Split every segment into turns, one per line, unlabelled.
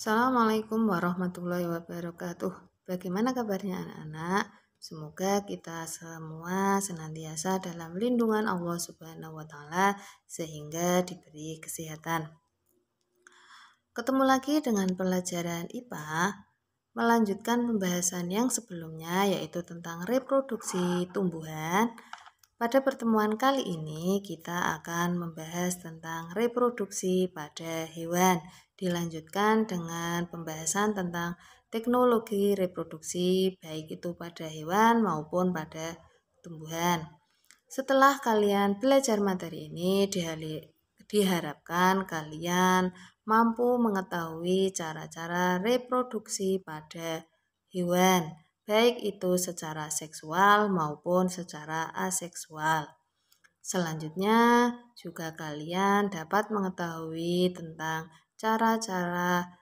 Assalamualaikum warahmatullahi wabarakatuh. Bagaimana kabarnya anak-anak? Semoga kita semua senantiasa dalam lindungan Allah Subhanahu wa Ta'ala sehingga diberi kesehatan. Ketemu lagi dengan pelajaran IPA, melanjutkan pembahasan yang sebelumnya yaitu tentang reproduksi tumbuhan. Pada pertemuan kali ini kita akan membahas tentang reproduksi pada hewan. Dilanjutkan dengan pembahasan tentang teknologi reproduksi baik itu pada hewan maupun pada tumbuhan. Setelah kalian belajar materi ini, diharapkan kalian mampu mengetahui cara-cara reproduksi pada hewan, baik itu secara seksual maupun secara aseksual. Selanjutnya, juga kalian dapat mengetahui tentang cara-cara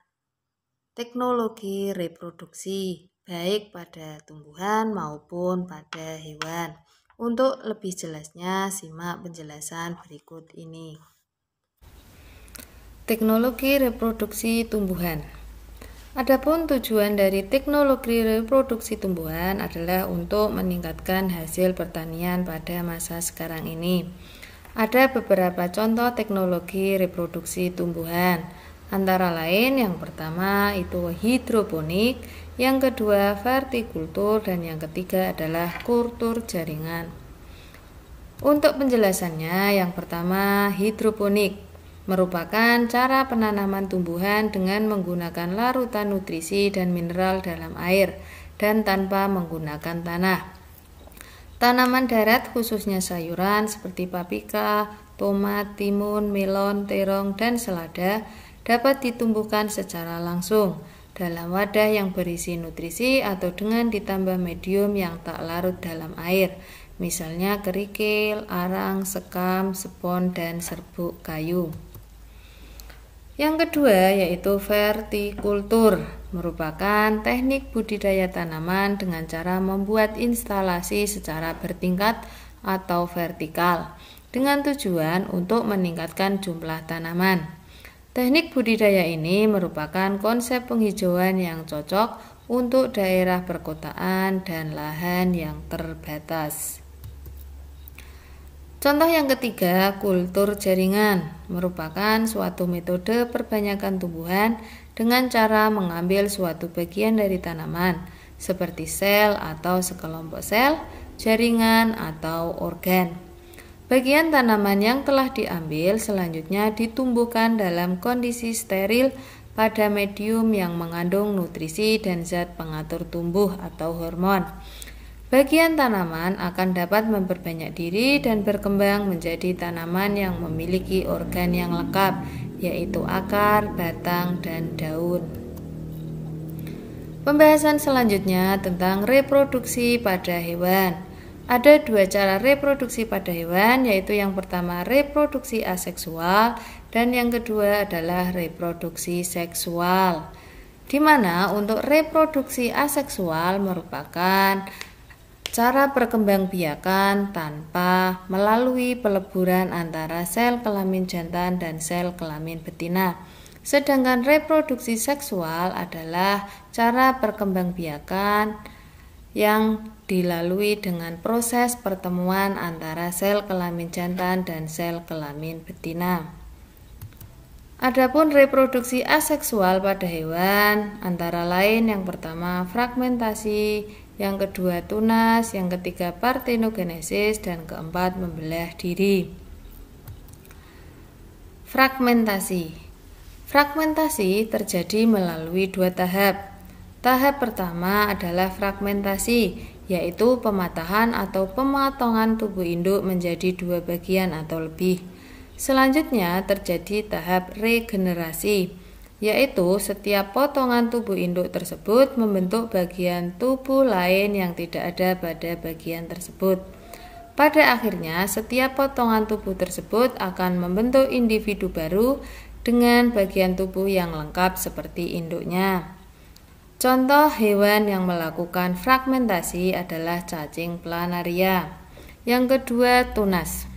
teknologi reproduksi, baik pada tumbuhan maupun pada hewan. Untuk lebih jelasnya, simak penjelasan berikut ini. Teknologi reproduksi tumbuhan. Adapun tujuan dari teknologi reproduksi tumbuhan adalah untuk meningkatkan hasil pertanian pada masa sekarang ini. Ada beberapa contoh teknologi reproduksi tumbuhan, antara lain yang pertama itu hidroponik, yang kedua vertikultur, dan yang ketiga adalah kultur jaringan. Untuk penjelasannya, yang pertama hidroponik merupakan cara penanaman tumbuhan dengan menggunakan larutan nutrisi dan mineral dalam air dan tanpa menggunakan tanah. Tanaman darat khususnya sayuran seperti paprika, tomat, timun, melon, terong, dan selada dapat ditumbuhkan secara langsung dalam wadah yang berisi nutrisi atau dengan ditambah medium yang tak larut dalam air, misalnya kerikil, arang, sekam, spons, dan serbuk kayu. Yang kedua yaitu vertikultur, merupakan teknik budidaya tanaman dengan cara membuat instalasi secara bertingkat atau vertikal dengan tujuan untuk meningkatkan jumlah tanaman. Teknik budidaya ini merupakan konsep penghijauan yang cocok untuk daerah perkotaan dan lahan yang terbatas. Contoh yang ketiga, kultur jaringan, merupakan suatu metode perbanyakan tumbuhan dengan cara mengambil suatu bagian dari tanaman, seperti sel atau sekelompok sel, jaringan, atau organ. Bagian tanaman yang telah diambil selanjutnya ditumbuhkan dalam kondisi steril pada medium yang mengandung nutrisi dan zat pengatur tumbuh atau hormon. Bagian tanaman akan dapat memperbanyak diri dan berkembang menjadi tanaman yang memiliki organ yang lengkap, yaitu akar, batang, dan daun. Pembahasan selanjutnya tentang reproduksi pada hewan. Ada dua cara reproduksi pada hewan, yaitu yang pertama reproduksi aseksual dan yang kedua adalah reproduksi seksual. Di mana untuk reproduksi aseksual merupakan cara perkembangbiakan tanpa melalui peleburan antara sel kelamin jantan dan sel kelamin betina. Sedangkan reproduksi seksual adalah cara perkembangbiakan yang dilalui dengan proses pertemuan antara sel kelamin jantan dan sel kelamin betina. Adapun reproduksi aseksual pada hewan antara lain yang pertama fragmentasi, yang kedua tunas, yang ketiga partenogenesis, dan keempat membelah diri. Fragmentasi terjadi melalui dua tahap. Tahap pertama adalah fragmentasi, yaitu pematahan atau pemotongan tubuh induk menjadi dua bagian atau lebih. Selanjutnya terjadi tahap regenerasi, yaitu setiap potongan tubuh induk tersebut membentuk bagian tubuh lain yang tidak ada pada bagian tersebut. Pada akhirnya, setiap potongan tubuh tersebut akan membentuk individu baru dengan bagian tubuh yang lengkap seperti induknya. Contoh hewan yang melakukan fragmentasi adalah cacing planaria. Yang kedua, tunas.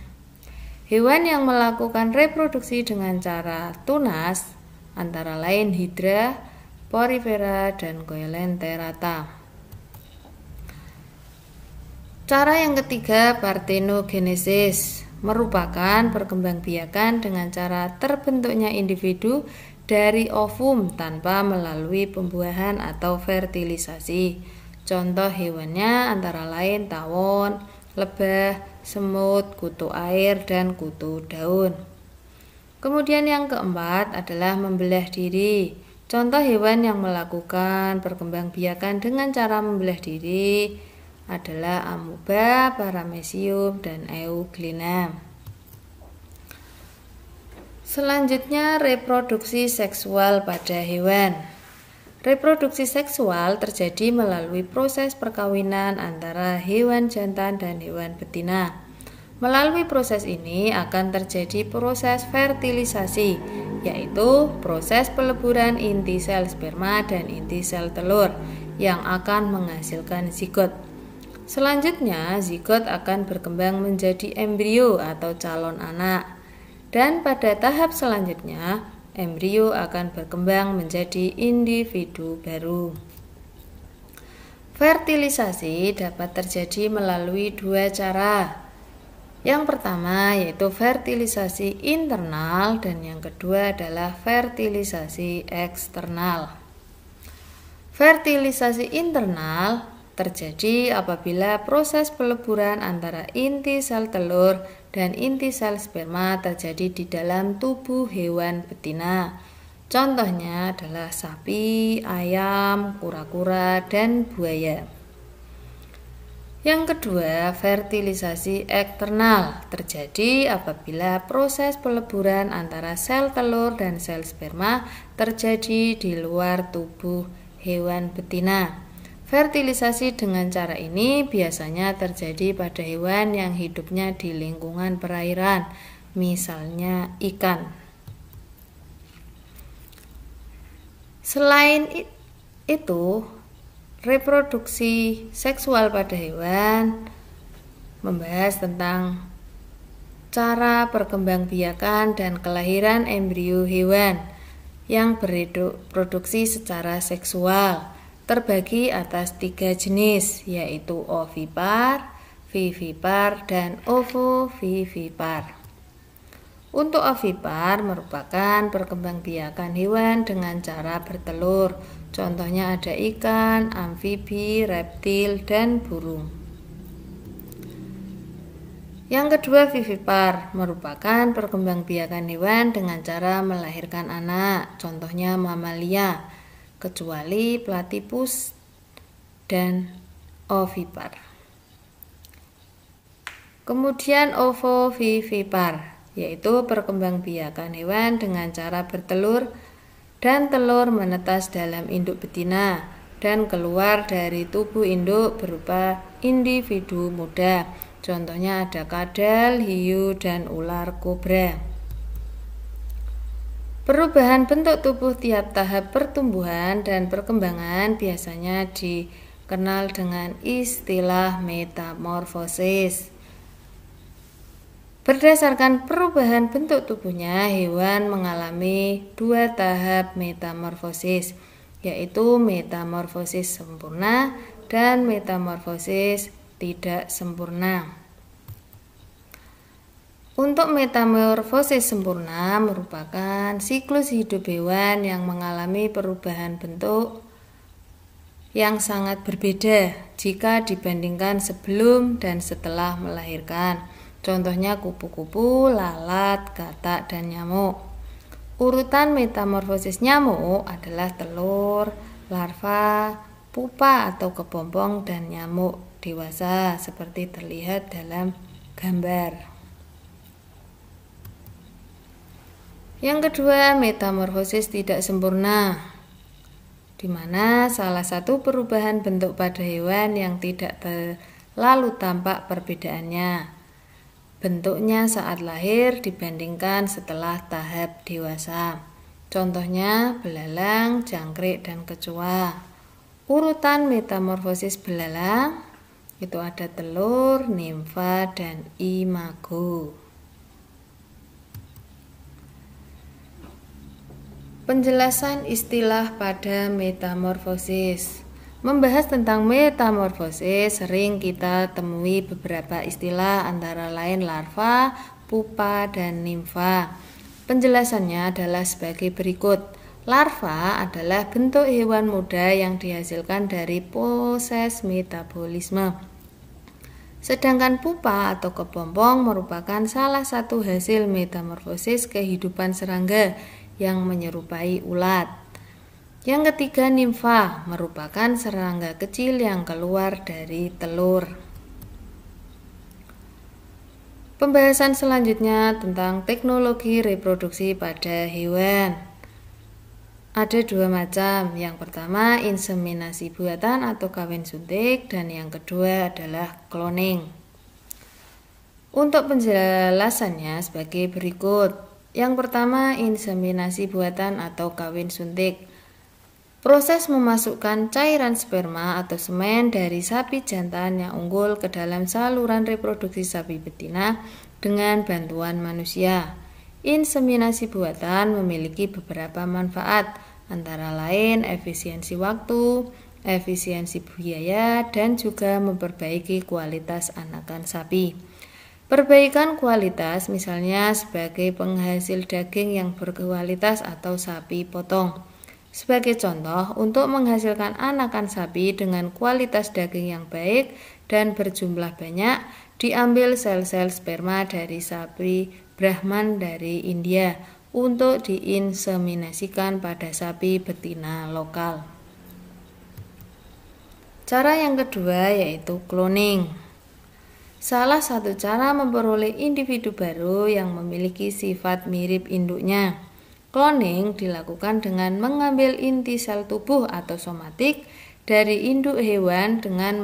Hewan yang melakukan reproduksi dengan cara tunas antara lain hidra, Porifera, dan Coelenterata. Cara yang ketiga, parthenogenesis, merupakan perkembangbiakan dengan cara terbentuknya individu dari ovum tanpa melalui pembuahan atau fertilisasi. Contoh hewannya antara lain tawon, lebah, semut, kutu air, dan kutu daun. Kemudian yang keempat adalah membelah diri. Contoh hewan yang melakukan perkembangbiakan dengan cara membelah diri adalah amoeba, paramecium, dan euglena. Selanjutnya, reproduksi seksual pada hewan. Reproduksi seksual terjadi melalui proses perkawinan antara hewan jantan dan hewan betina. Melalui proses ini akan terjadi proses fertilisasi, yaitu proses peleburan inti sel sperma dan inti sel telur yang akan menghasilkan zigot. Selanjutnya, zigot akan berkembang menjadi embrio atau calon anak. Dan pada tahap selanjutnya, embrio akan berkembang menjadi individu baru. Fertilisasi dapat terjadi melalui dua cara. Yang pertama yaitu fertilisasi internal dan yang kedua adalah fertilisasi eksternal. Fertilisasi internal terjadi apabila proses peleburan antara inti sel telur dan inti sel sperma terjadi di dalam tubuh hewan betina. Contohnya adalah sapi, ayam, kura-kura, dan buaya. Yang kedua, fertilisasi eksternal terjadi apabila proses peleburan antara sel telur dan sel sperma terjadi di luar tubuh hewan betina. Fertilisasi dengan cara ini biasanya terjadi pada hewan yang hidupnya di lingkungan perairan, misalnya ikan. Selain itu, reproduksi seksual pada hewan membahas tentang cara perkembangbiakan dan kelahiran embrio hewan yang bereproduksi secara seksual. Terbagi atas 3 jenis, yaitu ovipar, vivipar, dan ovovivipar. Untuk ovipar merupakan perkembangbiakan hewan dengan cara bertelur. Contohnya ada ikan, amfibi, reptil, dan burung. Yang kedua, vivipar merupakan perkembangbiakan hewan dengan cara melahirkan anak. Contohnya mamalia, kecuali platypus dan ovipar. Kemudian ovovivipar, yaitu perkembangbiakan hewan dengan cara bertelur dan telur menetas dalam induk betina dan keluar dari tubuh induk berupa individu muda. Contohnya ada kadal, hiu, dan ular kobra. Perubahan bentuk tubuh tiap tahap pertumbuhan dan perkembangan biasanya dikenal dengan istilah metamorfosis. Berdasarkan perubahan bentuk tubuhnya, hewan mengalami 2 tahap metamorfosis, yaitu metamorfosis sempurna dan metamorfosis tidak sempurna. Untuk metamorfosis sempurna merupakan siklus hidup hewan yang mengalami perubahan bentuk yang sangat berbeda jika dibandingkan sebelum dan setelah melahirkan. Contohnya kupu-kupu, lalat, katak, dan nyamuk. Urutan metamorfosis nyamuk adalah telur, larva, pupa atau kepompong, dan nyamuk dewasa seperti terlihat dalam gambar. Yang kedua, metamorfosis tidak sempurna, di mana salah satu perubahan bentuk pada hewan yang tidak terlalu tampak perbedaannya bentuknya saat lahir dibandingkan setelah tahap dewasa. Contohnya belalang, jangkrik, dan kecoa. Urutan metamorfosis belalang itu ada telur, nimfa, dan imago. Penjelasan istilah pada metamorfosis. Membahas tentang metamorfosis, sering kita temui beberapa istilah antara lain larva, pupa, dan nimfa. Penjelasannya adalah sebagai berikut. Larva adalah bentuk hewan muda yang dihasilkan dari proses metabolisme. Sedangkan pupa atau kepompong merupakan salah satu hasil metamorfosis kehidupan serangga yang menyerupai ulat. Yang ketiga, nimfa merupakan serangga kecil yang keluar dari telur. Pembahasan selanjutnya tentang teknologi reproduksi pada hewan. Ada dua macam. Yang pertama, inseminasi buatan atau kawin suntik, dan yang kedua adalah cloning. Untuk penjelasannya sebagai berikut. Yang pertama, inseminasi buatan atau kawin suntik. Proses memasukkan cairan sperma atau semen dari sapi jantan yang unggul ke dalam saluran reproduksi sapi betina dengan bantuan manusia. Inseminasi buatan memiliki beberapa manfaat, antara lain efisiensi waktu, efisiensi biaya, dan juga memperbaiki kualitas anakan sapi. Perbaikan kualitas misalnya sebagai penghasil daging yang berkualitas atau sapi potong. Sebagai contoh, untuk menghasilkan anakan sapi dengan kualitas daging yang baik dan berjumlah banyak, diambil sel-sel sperma dari sapi Brahman dari India untuk diinseminasikan pada sapi betina lokal. Cara yang kedua yaitu cloning. Salah satu cara memperoleh individu baru yang memiliki sifat mirip induknya. Cloning dilakukan dengan mengambil inti sel tubuh atau somatik dari induk hewan dengan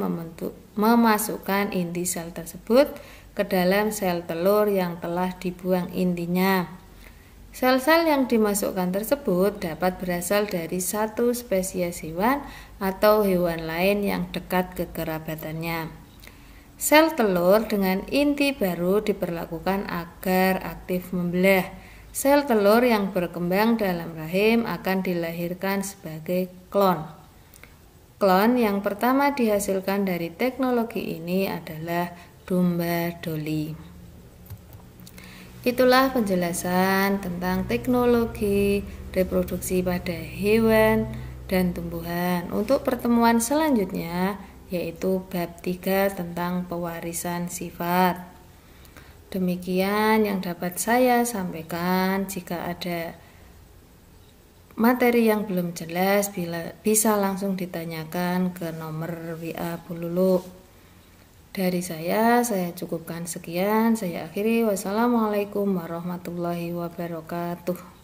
memasukkan inti sel tersebut ke dalam sel telur yang telah dibuang intinya. Sel-sel yang dimasukkan tersebut dapat berasal dari satu spesies hewan atau hewan lain yang dekat kekerabatannya. Sel telur dengan inti baru diperlakukan agar aktif membelah. Sel telur yang berkembang dalam rahim akan dilahirkan sebagai klon. Klon yang pertama dihasilkan dari teknologi ini adalah domba Dolly. Itulah penjelasan tentang teknologi reproduksi pada hewan dan tumbuhan. Untuk pertemuan selanjutnya yaitu bab 3 tentang pewarisan sifat. Demikian yang dapat saya sampaikan. Jika ada materi yang belum jelas bisa langsung ditanyakan ke nomor WA Bu Lulu. Dari saya cukupkan sekian. Saya akhiri. Wassalamualaikum warahmatullahi wabarakatuh.